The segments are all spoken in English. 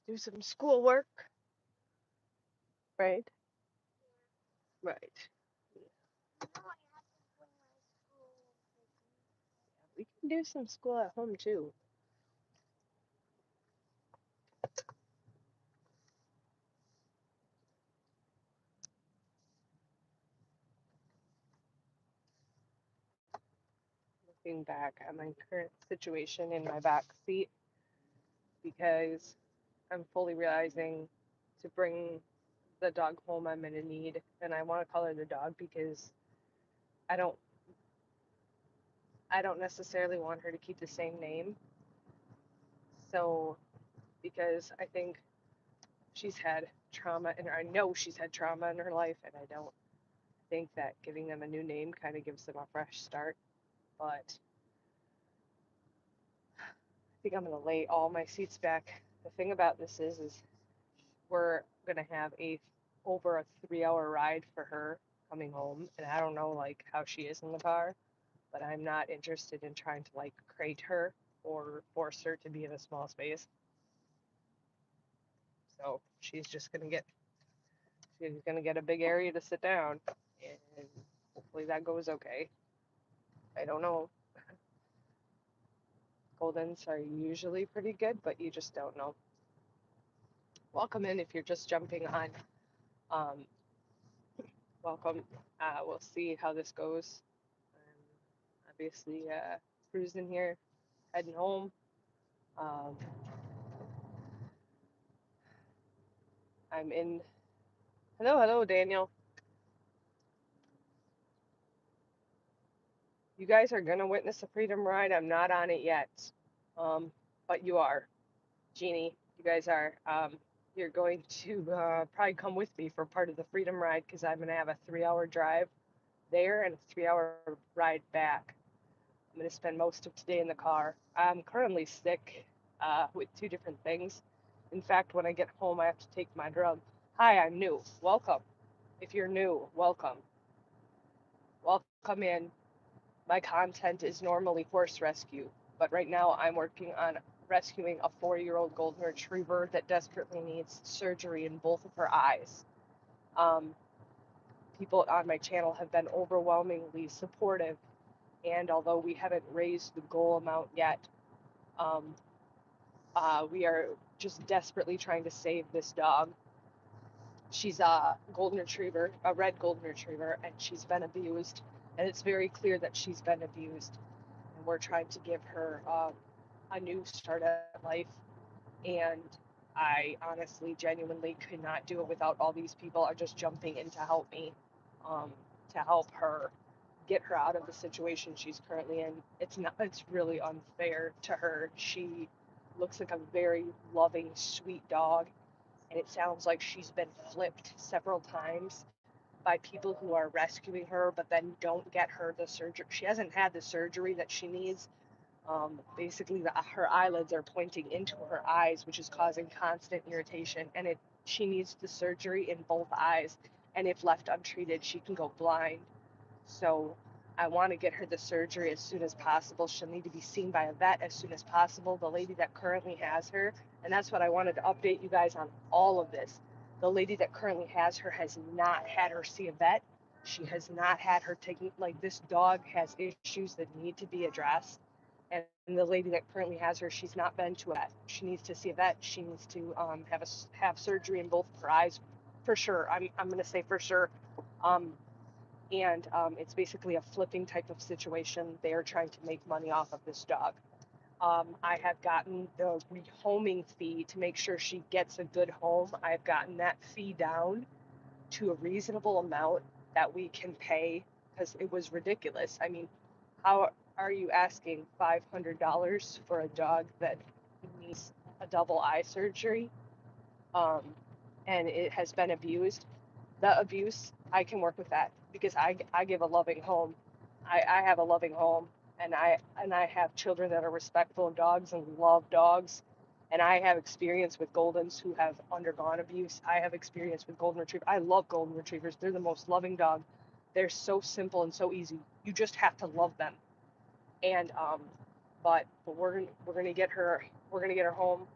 do some schoolwork, right? Right. We can do some school at home too. Looking back at my current situation in my back seat because I'm fully realizing to bring the dog home I'm gonna need, and I want to call her the dog because I don't I don't necessarily want her to keep the same name. So because I think she's had trauma, and I know she's had trauma in her life, and I don't think that giving them a new name kind of gives them a fresh start. But I think I'm gonna lay all my seats back. The thing about this is we're gonna have a over a 3 hour ride for her coming home, and I don't know like how she is in the car, but I'm not interested in trying to like crate her or force her to be in a small space. So she's gonna get a big area to sit down, and hopefully that goes okay. I don't know. Goldens are usually pretty good, but you just don't know. Welcome in if you're just jumping on. Um, welcome. We'll see how this goes. Obviously, cruising here, heading home. Um, I'm in. Hello, hello, Daniel. You guys are gonna witness a freedom ride. I'm not on it yet, um, but you are. Jeannie, you guys are. You're going to probably come with me for part of the freedom ride because I'm gonna have a 3 hour drive there and a 3 hour ride back. I'm gonna spend most of today in the car. I'm currently sick with two different things. In fact, when I get home, I have to take my drug. Hi, I'm new. Welcome. If you're new, welcome. Welcome in. My content is normally horse rescue, but right now I'm working on rescuing a 4-year-old golden retriever that desperately needs surgery in both of her eyes. Um, People on my channel have been overwhelmingly supportive, and although we haven't raised the goal amount yet, um, we are just desperately trying to save this dog. She's a golden retriever, a red golden retriever, and she's been abused, and it's very clear that she's been abused. And we're trying to give her a new start at life. And I honestly, genuinely could not do it without all these people are just jumping in to help me, um, to help her get her out of the situation she's currently in. It's really unfair to her. She looks like a very loving, sweet dog, and it sounds like she's been flipped several times by people who are rescuing her, but then don't get her the surgery. She hasn't had the surgery that she needs. Basically, her eyelids are pointing into her eyes, which is causing constant irritation, and she needs the surgery in both eyes. And if left untreated, she can go blind. So I want to get her the surgery as soon as possible. She'll need to be seen by a vet as soon as possible. The lady that currently has her, and that's what I wanted to update you guys on all of this. The lady that currently has her has not had her see a vet. She has not had her taking, like, this dog has issues that need to be addressed. And the lady that currently has her, she's not been to a vet. She needs to see a vet. She needs to have surgery in both of her eyes, for sure. I'm going to say for sure. Um, and it's basically a flipping type of situation. They are trying to make money off of this dog. I have gotten the rehoming fee to make sure she gets a good home. I've gotten that fee down to a reasonable amount that we can pay because it was ridiculous. I mean, how are you asking $500 for a dog that needs a double eye surgery, um, and it has been abused? The abuse, I can work with that because I give a loving home. I have a loving home, and I have children that are respectful of dogs and love dogs. And I have experience with Goldens who have undergone abuse. I have experience with Golden Retriever. I love Golden Retrievers. They're the most loving dog. They're so simple and so easy. You just have to love them. And but we're gonna get her home.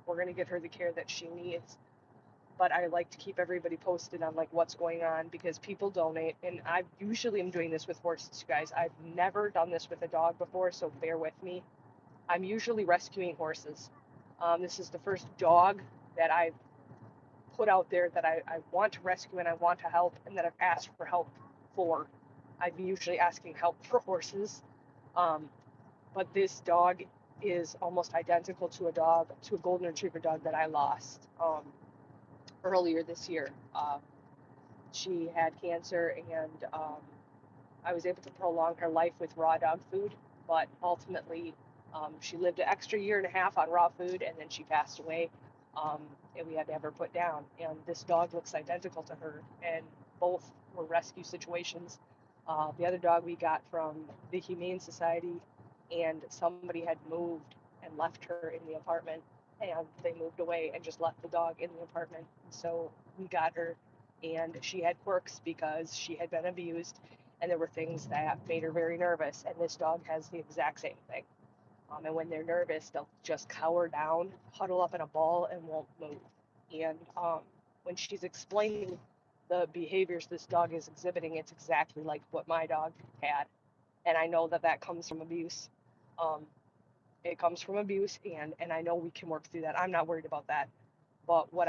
We're going to get her the care that she needs. But I like to keep everybody posted on like what's going on because people donate, and I usually am doing this with horses, you guys. I've never done this with a dog before, so bear with me. I'm usually rescuing horses. This is the first dog that I've put out there that I want to rescue and I want to help and that I've asked for help for. I'm usually asking help for horses, um, but this dog is almost identical to a golden retriever dog that I lost earlier this year. She had cancer, and I was able to prolong her life with raw dog food, but ultimately she lived an extra year and a half on raw food, and then she passed away, um, and we had to have her put down. And this dog looks identical to her, and both were rescue situations. The other dog we got from the Humane Society, and somebody had moved and left her in the apartment, and they moved away and just left the dog in the apartment. And so we got her, and she had quirks because she had been abused, and there were things that made her very nervous. And this dog has the exact same thing. And when they're nervous, they'll just cower down, huddle up in a ball, and won't move. And when she's explaining the behaviors this dog is exhibiting, it's exactly like what my dog had. And I know that that comes from abuse. Um, it comes from abuse, and I know we can work through that. I'm not worried about that. But what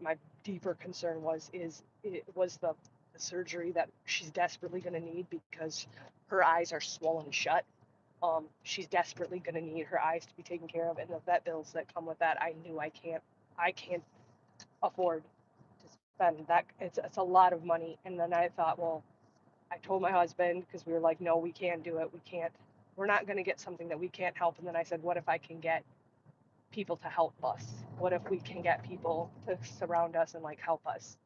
my deeper concern was is it was the surgery that she's desperately going to need because her eyes are swollen shut. She's desperately going to need her eyes to be taken care of, and the vet bills that come with that, I knew I can't afford to spend that. It's a lot of money. And then I thought, well, I told my husband because we were like, no, we can't do it. We can't. We're not going to get something that we can't help. And then I said, what if I can get people to help us? What if we can get people to surround us and like help us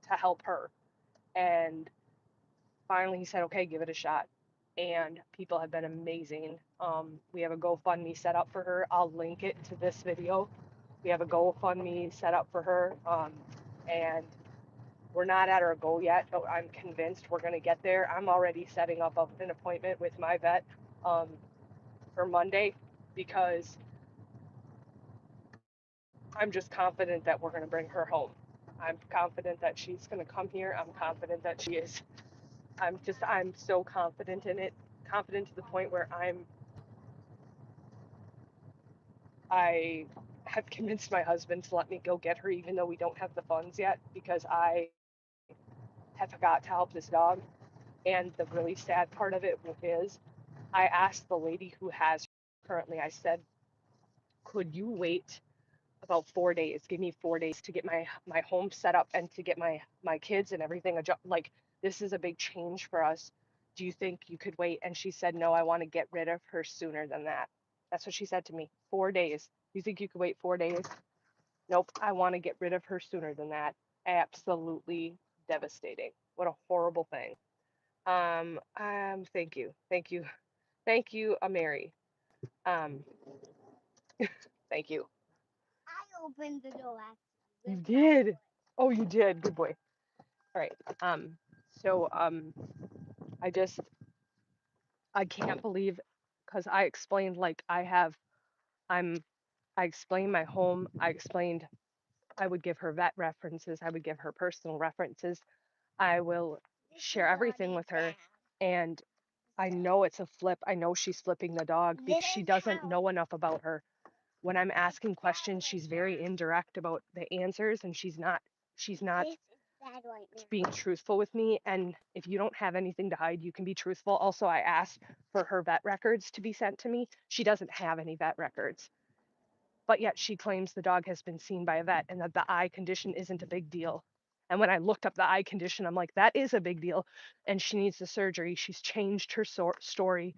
to help her? And finally he said, okay, give it a shot. And people have been amazing. We have a GoFundMe set up for her. I'll link it to this video. We have a GoFundMe set up for her. And we're not at our goal yet, but I'm convinced we're going to get there. I'm already setting up an appointment with my vet um, for Monday because I'm just confident that we're going to bring her home. I'm confident that she's going to come here. I'm confident that she is. I'm so confident in it, confident to the point where I have convinced my husband to let me go get her, even though we don't have the funds yet, because I have forgot to help this dog. And the really sad part of it is I asked the lady who has her currently, I said, could you wait about 4 days? Give me 4 days to get my home set up and to get my kids and everything. Like, this is a big change for us. Do you think you could wait? And she said, no, I want to get rid of her sooner than that. That's what she said to me. 4 days. You think you could wait 4 days? Nope. I want to get rid of her sooner than that. Absolutely devastating. What a horrible thing. Thank you. Thank you. Thank you, Mary. Um, thank you. I opened the door You actually with my did. foot. Oh, you did. Good boy. All right. So I just I can't believe because I explained like I'm I explained my home. I explained I would give her vet references. I would give her personal references. I will This share is on everything his with her. dad. And I So know it's a flip. I know she's flipping the dog because this she is doesn't how know enough about her. When I'm it's asking dad questions, right she's very now. indirect about the answers and she's not This is dad right now. being truthful with me. And if you don't have anything to hide, you can be truthful. Also, I asked for her vet records to be sent to me. She doesn't have any vet records, but yet she claims the dog has been seen by a vet and that the eye condition isn't a big deal. And when I looked up the eye condition, I'm like, that is a big deal. And she needs the surgery. She's changed her story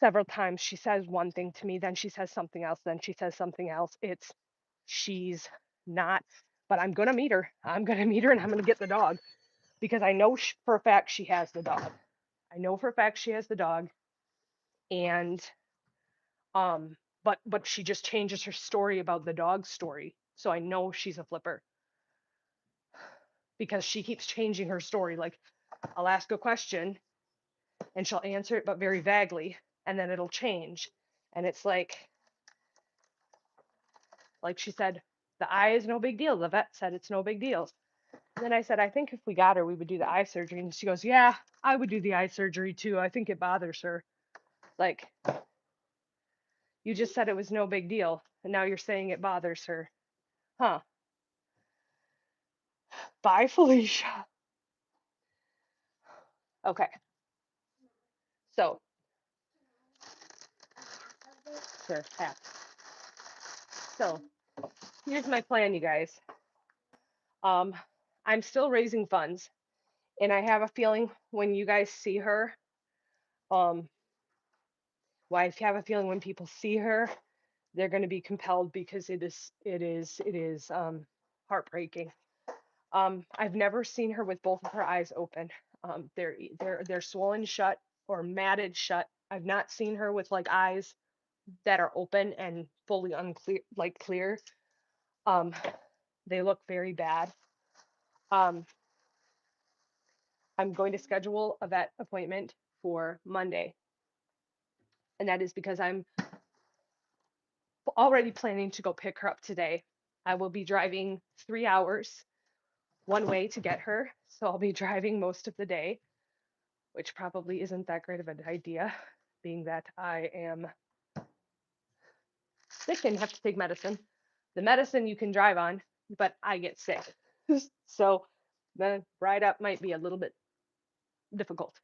several times. She says one thing to me, then she says something else, then she says something else. She's not, but I'm going to meet her. I'm going to meet her and I'm going to get the dog because I know for a fact she has the dog. I know for a fact she has the dog, and um, but she just changes her story about the dog's story. So I know she's a flipper because she keeps changing her story. Like I'll ask a question and she'll answer it, but very vaguely, and then it'll change. And it's like Like she said, the eye is no big deal. The vet said it's no big deal. And then I said, I think if we got her, we would do the eye surgery. And she goes, yeah, I would do the eye surgery too. I think it bothers her. Like, you just said it was no big deal. And now you're saying it bothers her. Huh. Bye, Felicia. Okay. So, sure, half. So, here's my plan, you guys. Um, I'm still raising funds, and I have a feeling when you guys see her, um, well, I have a feeling when people see her, they're going to be compelled because it is heartbreaking. I've never seen her with both of her eyes open. They're swollen shut or matted shut. I've not seen her with like eyes that are open and fully unclear, like clear. Um, they look very bad. Um, I'm going to schedule a vet appointment for Monday, and that is because I'm already planning to go pick her up today. I will be driving 3 hours one way to get her, so I'll be driving most of the day, which probably isn't that great of an idea, being that I am sick and have to take medicine. The medicine you can drive on, but I get sick. So the ride up might be a little bit difficult.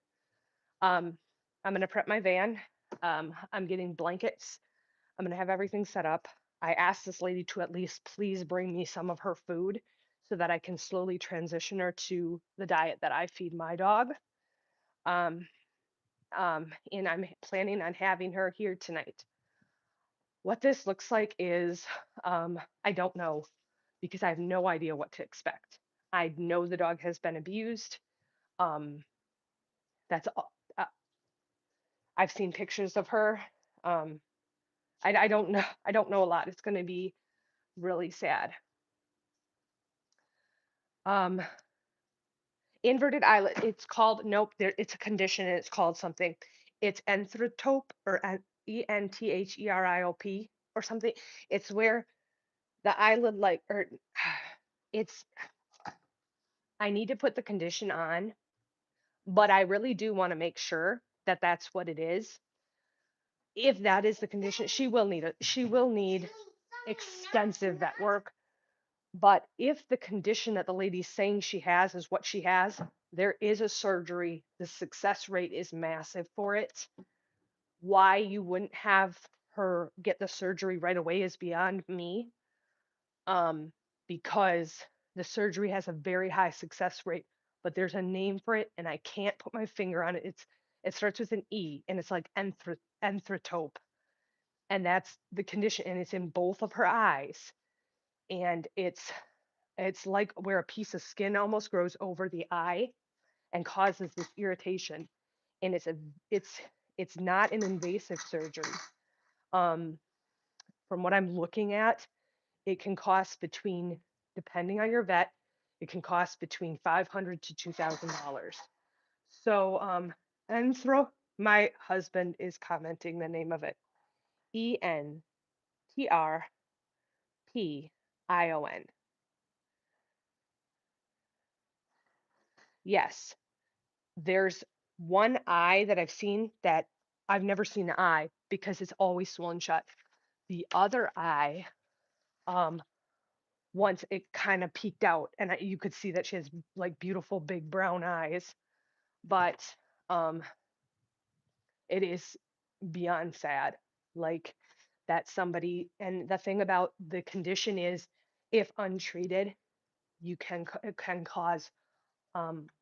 Um, I'm going to prep my van. I'm getting blankets. I'm going to have everything set up. I asked this lady to at least please bring me some of her food so that I can slowly transition her to the diet that I feed my dog. Um, and I'm planning on having her here tonight. What this looks like is, I don't know because I have no idea what to expect. I know the dog has been abused. Um, that's all. I've seen pictures of her. Um, I don't know. I don't know a lot. It's going to be really sad. Um, Inverted eyelid. It's called, nope. It's a condition and it's called something. It's enthrotope or Entheriop or something. It's where the eyelid like or it's. I need to put the condition on, but I really do want to make sure that that's what it is. If that is the condition, she will need extensive vet work. But if the condition that the lady's saying she has is what she has, there is a surgery. The success rate is massive for it. Why you wouldn't have her get the surgery right away is beyond me. Um, because the surgery has a very high success rate, but there's a name for it and I can't put my finger on it. It starts with an E and it's like enthrotope. And that's the condition and it's in both of her eyes. And it's like where a piece of skin almost grows over the eye and causes this irritation. And it's not an invasive surgery. Um, from what I'm looking at, it can cost between, depending on your vet, it can cost between $500 to $2,000. So, my husband is commenting the name of it. Enthropion. Yes, there's one eye that I've seen that I've never seen an eye because it's always swollen shut. The other eye, um, once it kind of peeked out, and you could see that she has like beautiful big brown eyes, but um, it is beyond sad. Like that somebody, and the thing about the condition is, if untreated, it can cause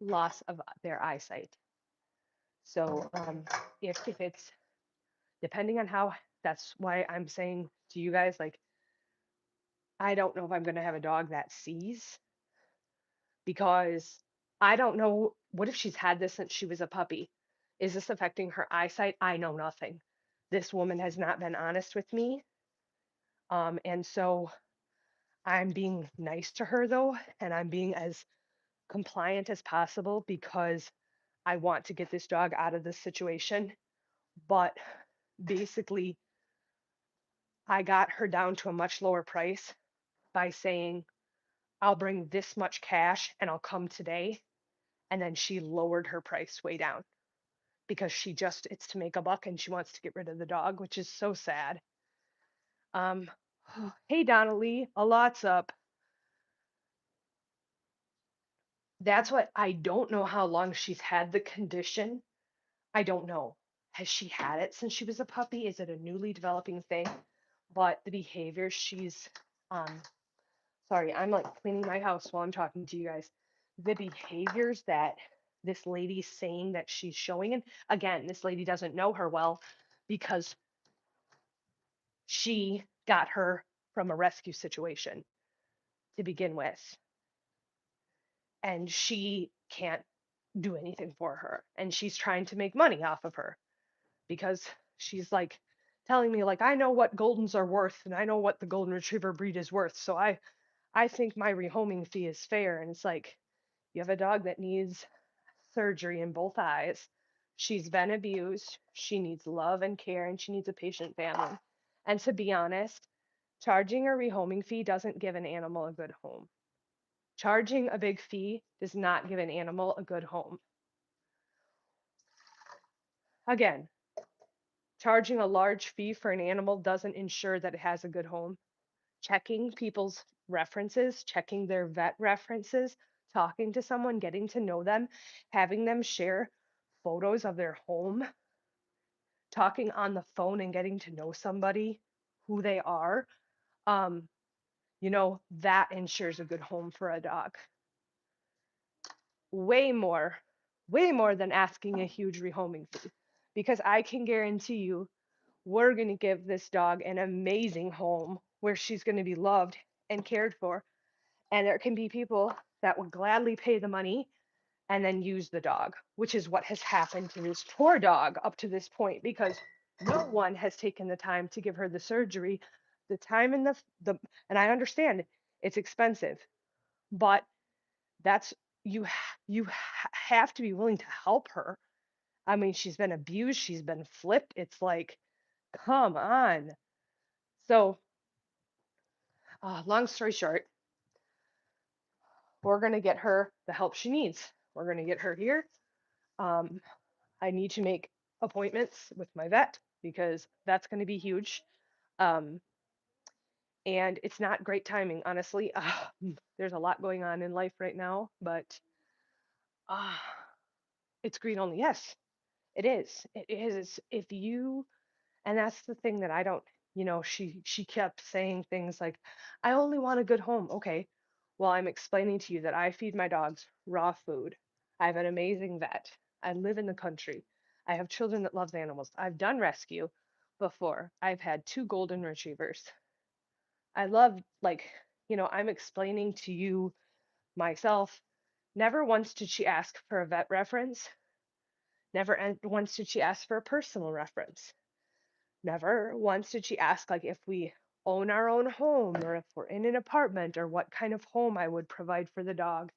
loss of their eyesight. So if it's depending on how, that's why I'm saying to you guys, like, I don't know if I'm going to have a dog that sees because I don't know. What if she's had this since she was a puppy? Is this affecting her eyesight? I know nothing. This woman has not been honest with me. And so I'm being nice to her though, and I'm being as compliant as possible because I want to get this dog out of this situation. But basically, I got her down to a much lower price by saying, I'll bring this much cash and I'll come today. And then she lowered her price way down because it's to make a buck and she wants to get rid of the dog, which is so sad. Um, hey, Donnelly, a lot's up. That's what I don't know how long she's had the condition. I don't know. Has she had it since she was a puppy? Is it a newly developing thing? But the behavior um, sorry, I'm like cleaning my house while I'm talking to you guys. The behaviors that this lady's saying that she's showing, and again, this lady doesn't know her well because she got her from a rescue situation to begin with, and she can't do anything for her. And she's trying to make money off of her because she's like telling me like I know what Goldens are worth and I know what the Golden Retriever breed is worth. So I think my rehoming fee is fair. And it's like you have a dog that needs surgery in both eyes. She's been abused. She needs love and care and she needs a patient family. And to be honest, charging a rehoming fee doesn't give an animal a good home. Charging a big fee does not give an animal a good home. Again, charging a large fee for an animal doesn't ensure that it has a good home. Checking people's references, checking their vet references, talking to someone, getting to know them, having them share photos of their home, talking on the phone and getting to know somebody, who they are, um, that ensures a good home for a dog. Way more, way more than asking a huge rehoming fee. Because I can guarantee you, we're going to give this dog an amazing home where she's going to be loved and cared for. And there can be people that would gladly pay the money and then use the dog, which is what has happened to this poor dog up to this point because no one has taken the time to give her the surgery, the time and the and I understand it's expensive, but that's you have to be willing to help her. I mean, she's been abused, she's been flipped. It's like, come on. So, long story short, we're going to get her the help she needs. We're going to get her here. Um, I need to make appointments with my vet because that's going to be huge. Um, and it's not great timing, honestly. There's a lot going on in life right now, but uh, it's green only. Yes, it is. It is. If you, and that's the thing that I don't, she kept saying things like, I only want a good home. Okay. Well, I'm explaining to you that I feed my dogs raw food. I have an amazing vet. I live in the country. I have children that love animals. I've done rescue before. I've had two golden retrievers. I love, like, I'm explaining to you myself. Never once did she ask for a vet reference. Never once did she ask for a personal reference. Never once did she ask, like, if we own our own home or if we're in an apartment or what kind of home I would provide for the dog.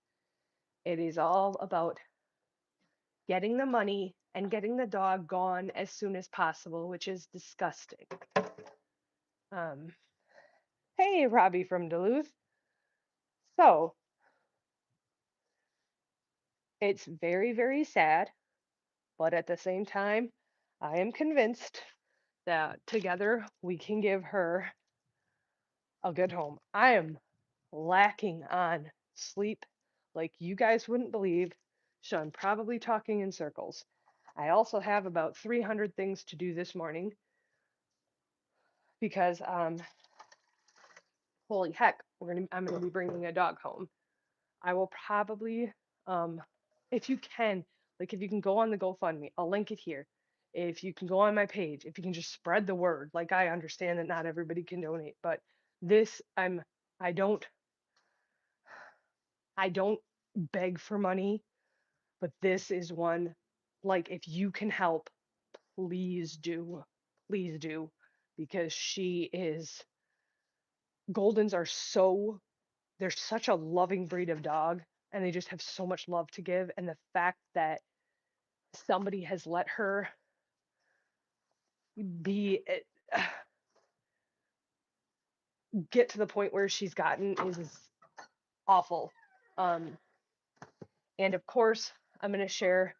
It is all about getting the money and getting the dog gone as soon as possible, which is disgusting. Um, hey, Robbie from Duluth. So it's very, very sad, but at the same time, I am convinced that together we can give her a good home. I am lacking on sleep like you guys wouldn't believe, so I'm probably talking in circles. I also have about 300 things to do this morning because holy heck, I'm gonna be bringing a dog home. I will probably um if you can, like if you can go on the GoFundMe, I'll link it here. If you can go on my page, if you can just spread the word, like I understand that not everybody can donate, but this I don't I don't beg for money, but this is one, like if you can help, please do. Please do. Because Goldens are they're such a loving breed of dog and they just have so much love to give. And the fact that somebody has let her be, get to the point where she's gotten is awful. Um, and of course, I'm going to share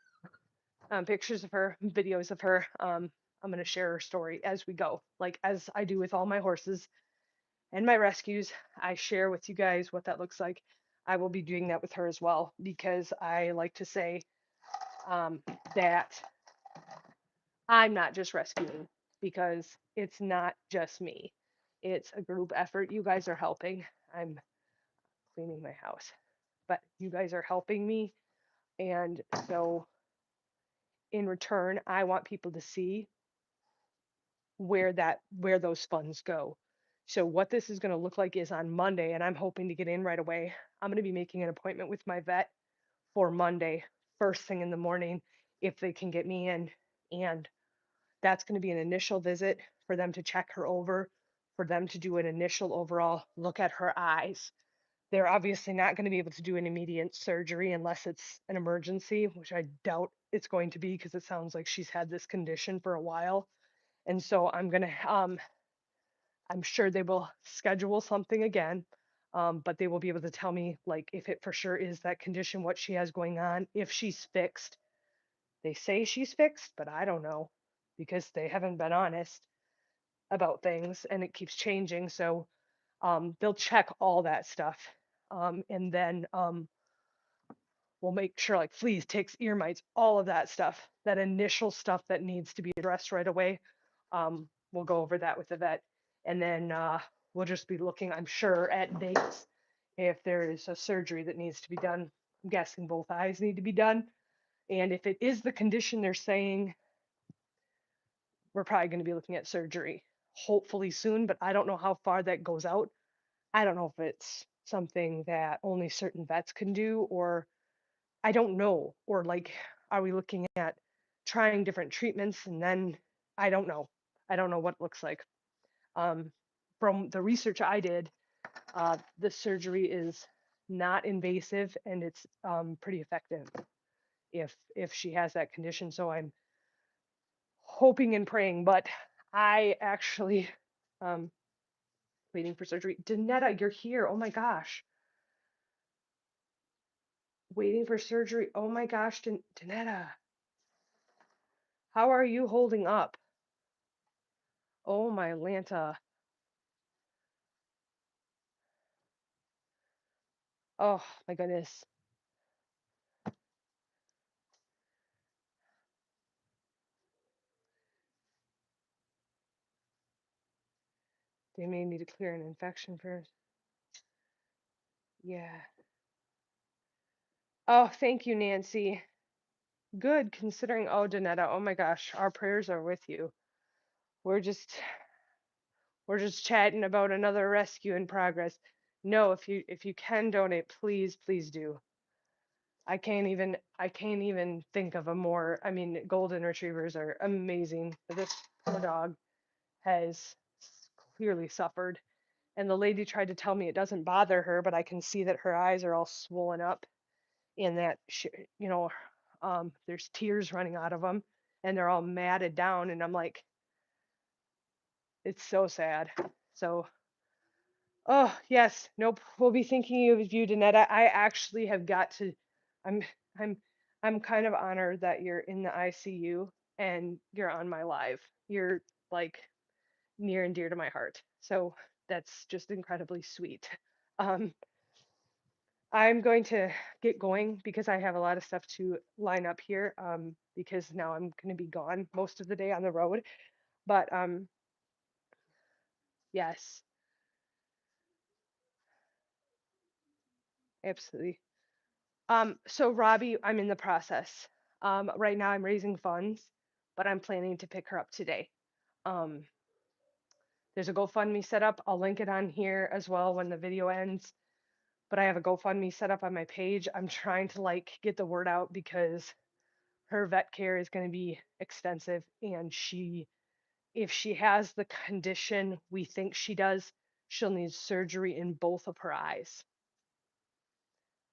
pictures of her, videos of her. I'm going to share her story as we go, like as I do with all my horses and my rescues. I share with you guys what that looks like. I will be doing that with her as well because I like to say that I'm not just rescuing because it's not just me. It's a group effort. You guys are helping. I'm cleaning my house, but you guys are helping me. And so in return, I want people to see where those funds go. So what this is going to look like is on Monday, and I'm hoping to get in right away. I'm going to be making an appointment with my vet for Monday, first thing in the morning, if they can get me in. And that's going to be an initial visit for them to check her over, for them to do an initial overall look at her eyes. They're obviously not going to be able to do an immediate surgery unless it's an emergency, which I doubt it's going to be because it sounds like she's had this condition for a while. And so I'm sure they will schedule something again, but they will be able to tell me, like, if it for sure is that condition, what she has going on, if she's fixed. They say she's fixed, but I don't know because they haven't been honest about things and it keeps changing. So they'll check all that stuff. And then we'll make sure, like, fleas, ticks, ear mites, all of that stuff, that initial stuff that needs to be addressed right away. We'll go over that with the vet. And then we'll just be looking, I'm sure, at dates if there is a surgery that needs to be done. I'm guessing both eyes need to be done. And if it is the condition they're saying, we're probably going to be looking at surgery hopefully soon, but I don't know how far that goes out. I don't know if it's something that only certain vets can do, or I don't know. Or like, are we looking at trying different treatments and then I don't know. I don't know what it looks like. Um, from the research I did, the surgery is not invasive and it's pretty effective if she has that condition. So I'm hoping and praying, but I actually um, waiting for surgery. Danetta, you're here. Oh my gosh. Waiting for surgery. Oh my gosh, Danetta. How are you holding up? Oh my Lanta. Oh my goodness. They may need to clear an infection first. Yeah. Oh, thank you, Nancy. Good considering. Oh, Danetta. Oh my gosh. Our prayers are with you. We're just we're just chatting about another rescue in progress. No, if you can donate, please do. I can't even think of a more, I mean, golden retrievers are amazing. But this poor dog has clearly suffered. And the lady tried to tell me it doesn't bother her, but I can see that her eyes are all swollen up and that she, you know, there's tears running out of them and they're all matted down. And I'm like, it's so sad. So, oh yes, nope. We'll be thinking of you, Danetta. I actually have got to. I'm I'm I'm kind of honored that you're in the ICU and you're on my live. You're like near and dear to my heart. So that's just incredibly sweet. Um, I'm going to get going because I have a lot of stuff to line up here. Because now I'm going to be gone most of the day on the road. But yes, absolutely. So Robbie, I'm in the process. Right now I'm raising funds, but I'm planning to pick her up today. Um, there's a GoFundMe set up. I'll link it on here as well when the video ends. But I have a GoFundMe set up on my page. I'm trying to like get the word out because her vet care is going to be extensive and if she has the condition we think she does, she'll need surgery in both of her eyes.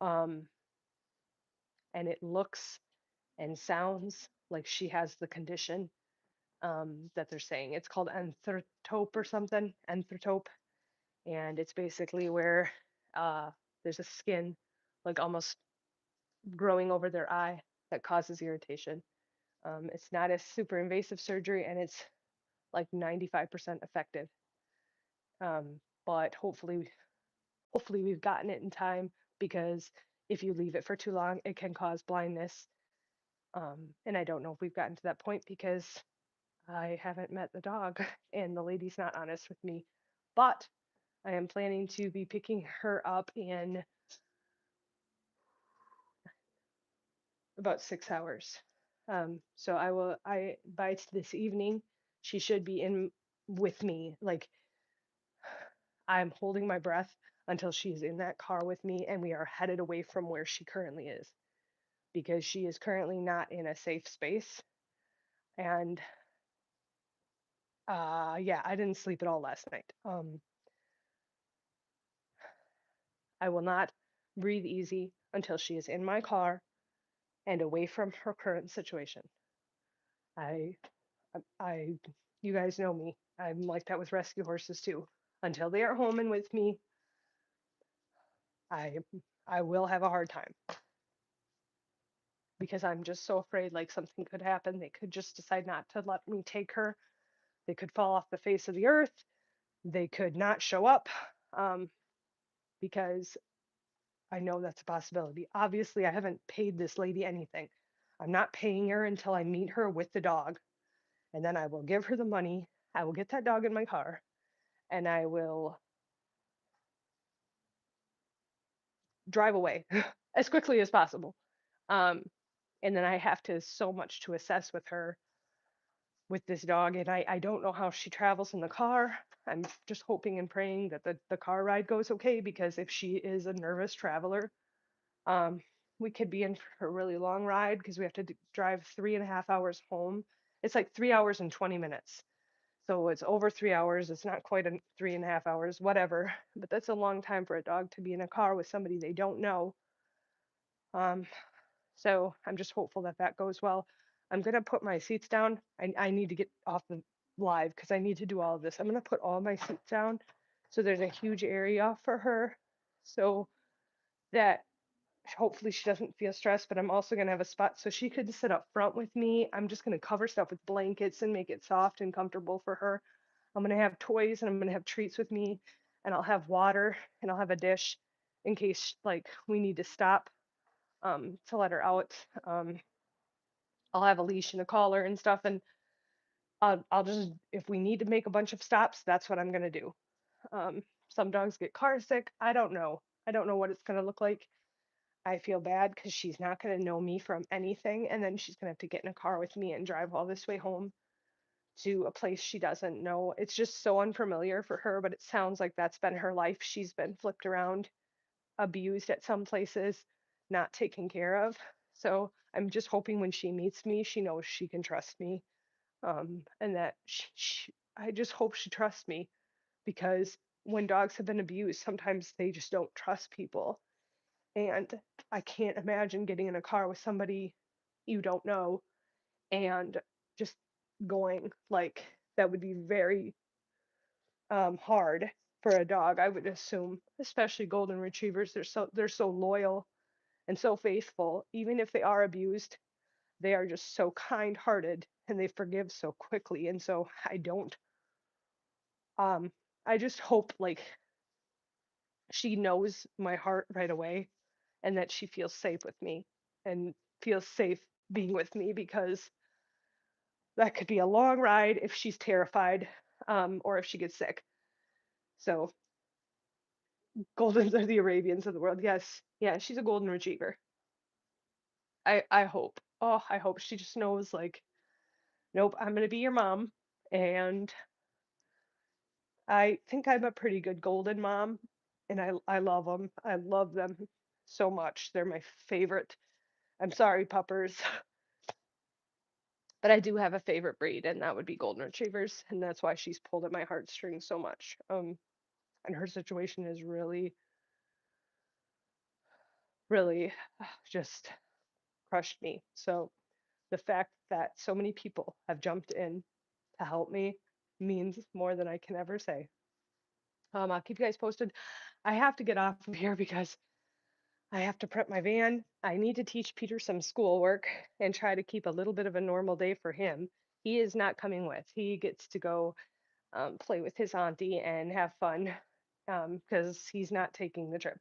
Um, and it looks and sounds like she has the condition that they're saying. It's called anthrotope or something, anthrotope. and it's basically where uh, there's a skin like almost growing over their eye that causes irritation. It's not a super invasive surgery, and it's like 95% effective. But hopefully we've gotten it in time, because if you leave it for too long, it can cause blindness. And I don't know if we've gotten to that point because I haven't met the dog and the lady's not honest with me. But I am planning to be picking her up in about 6 hours. So I by this evening, she should be in with me. Like, I'm holding my breath until she's in that car with me and we are headed away from where she currently is, because she is currently not in a safe space. And yeah, I didn't sleep at all last night. I will not breathe easy until she is in my car and away from her current situation. I I you guys know me. I'm like that with rescue horses too. Until they are home and with me, I I will have a hard time, because I'm just so afraid like something could happen. They could just decide not to let me take her. They could fall off the face of the earth. They could not show up, um, because I know that's a possibility. Obviously, I haven't paid this lady anything. I'm not paying her until I meet her with the dog, and then I will give her the money. I will get that dog in my car, and I will drive away as quickly as possible. Um, and then I have to so much to assess with her with this dog, and I don't know how she travels in the car. I'm just hoping and praying that the car ride goes okay, because if she is a nervous traveler, um, we could be in for a really long ride, because we have to drive 3.5 hours home. It's like 3 hours and 20 minutes. So it's over 3 hours. It's not quite a 3.5 hours, whatever. But that's a long time for a dog to be in a car with somebody they don't know. Um, so I'm just hopeful that that goes well. I'm gonna put my seats down. I need to get off the live because I need to do all of this. I'm gonna put all my seats down so there's a huge area for her, so that hopefully she doesn't feel stressed. But I'm also gonna have a spot so she could sit up front with me. I'm just gonna cover stuff with blankets and make it soft and comfortable for her. I'm gonna have toys and I'm gonna have treats with me, and I'll have water and I'll have a dish in case like we need to stop to let her out. I'll have a leash and a collar and stuff, and I'll just, if we need to make a bunch of stops, that's what I'm gonna do. Some dogs get car sick. I don't know. I don't know what it's gonna look like. I feel bad because she's not gonna know me from anything, and then she's gonna have to get in a car with me and drive all this way home to a place she doesn't know. It's just so unfamiliar for her, but it sounds like that's been her life. She's been flipped around, abused at some places, not taken care of. So I'm just hoping when she meets me, she knows she can trust me, and that I just hope she trusts me, because when dogs have been abused, sometimes they just don't trust people. And I can't imagine getting in a car with somebody you don't know and just going like that would be very hard for a dog, I would assume, especially golden retrievers. They're so loyal and so faithful. Even if they are abused, they are just so kind-hearted and they forgive so quickly. And so um I just hope like she knows my heart right away, and that she feels safe with me and feels safe being with me, because that could be a long ride if she's terrified, or if she gets sick. So Goldens are the Arabians of the world. Yes. Yeah, she's a golden retriever. I hope. Oh, I hope she just knows like, nope, I'm gonna be your mom. And I think I'm a pretty good golden mom, and I love them. I love them so much. They're my favorite. I'm sorry, puppers, but I do have a favorite breed, and that would be golden retrievers, and that's why she's pulled at my heartstrings so much. And her situation is really, really just crushed me. So the fact that so many people have jumped in to help me means more than I can ever say. I'll keep you guys posted. I have to get off of here because I have to prep my van. I need to teach Peter some schoolwork and try to keep a little bit of a normal day for him. He is not coming with. He gets to go play with his auntie and have fun because he's not taking the trip.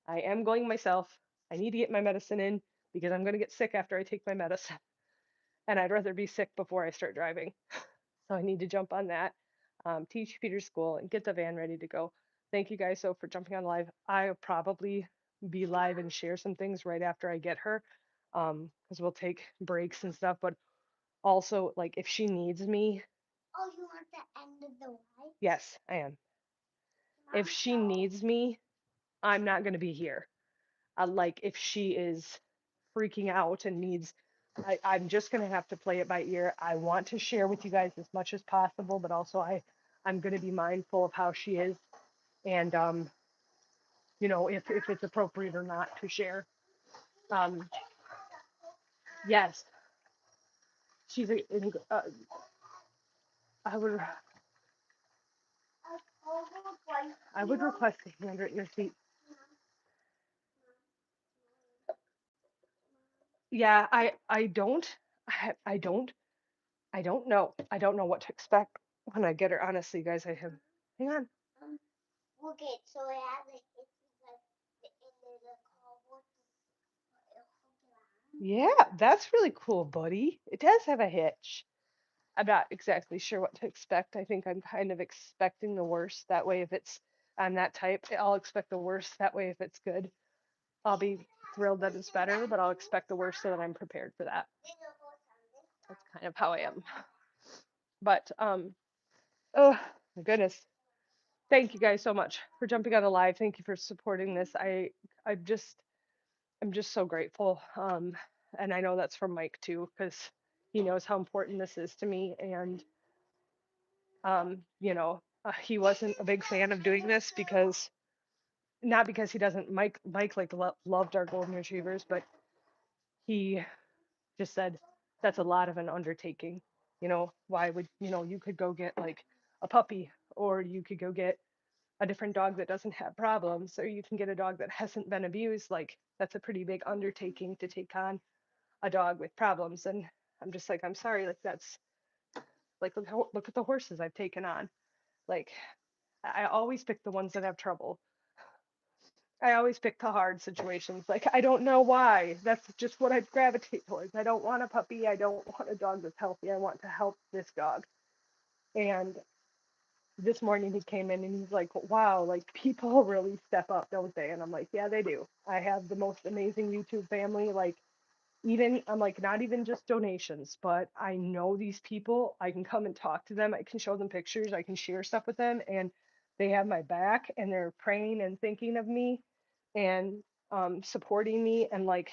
I am going myself. I need to get my medicine in because I'm going to get sick after I take my medicine. And I'd rather be sick before I start driving. So I need to jump on that, teach Peter's school, and get the van ready to go. Thank you guys so for jumping on live. I'll probably be live and share some things right after I get her because we'll take breaks and stuff. But also, like, if she needs me, Oh, you want the end of the light? yes, I am. If she needs me, I'm not going to be here. Like, if she is freaking out and needs, I'm just going to have to play it by ear. I want to share with you guys as much as possible, but also I'm going to be mindful of how she is and, if it's appropriate or not to share. Um, yes, she's I would, I would request a handwritten receipt. Yeah, I don't, I don't, I don't know. I don't know what to expect when I get her. Honestly, guys, hang on. Okay, so it has a it's like the end of the cardboard. Yeah, that's really cool, buddy. It does have a hitch. I'm not exactly sure what to expect. I think I'm kind of expecting the worst. That way, if I'm that type, I'll expect the worst. That way, if it's good, I'll be thrilled that it's better, but I'll expect the worst so that I'm prepared for that. That's kind of how I am. But oh my goodness. Thank you guys so much for jumping on the live. Thank you for supporting this. I'm just so grateful. And I know that's from Mike too, because he knows how important this is to me. And he wasn't a big fan of doing this because not because he doesn't Mike like loved our golden retrievers, but he just said that's a lot of an undertaking. Why would you could go get like a puppy, or you could go get a different dog that doesn't have problems, or you can get a dog that hasn't been abused. Like, that's a pretty big undertaking to take on a dog with problems. And I'm just like, I'm sorry, like that's like look at the horses I've taken on. Like, I always pick the ones that have trouble. I always pick the hard situations. Like, I don't know why. That's just what I gravitate towards. I don't want a puppy. I don't want a dog that's healthy. I want to help this dog. And this morning he came in and he's like, wow, like people really step up, don't they? And I'm like, yeah, they do. I have the most amazing YouTube family. Like, even I'm like, not even just donations, but I know these people. I can come and talk to them. I can show them pictures. I can share stuff with them, and they have my back, and they're praying and thinking of me and supporting me, and like,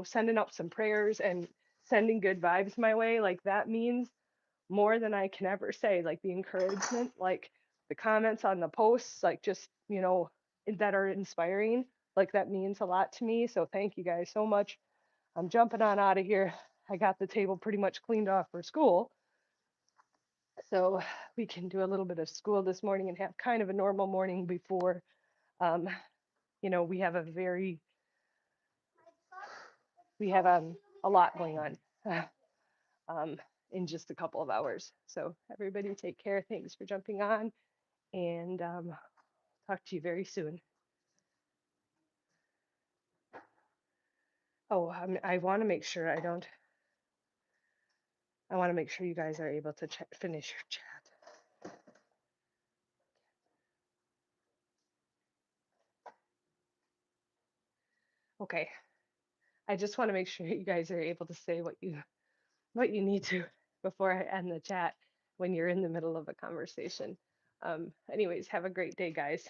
sending up some prayers and sending good vibes my way. Like, that means more than I can ever say. Like, the encouragement, like the comments on the posts, like, just, that are inspiring. Like, that means a lot to me. So thank you guys so much. I'm jumping on out of here. I got the table pretty much cleaned off for school. So we can do a little bit of school this morning and have kind of a normal morning before, um, we have a lot going on um, in just a couple of hours. So everybody take care. Thanks for jumping on, and talk to you very soon. Oh, I want to make sure I want to make sure you guys are able to finish your chat. Okay. I just want to make sure you guys are able to say what you need to before I end the chat when you're in the middle of a conversation. Anyways, have a great day, guys.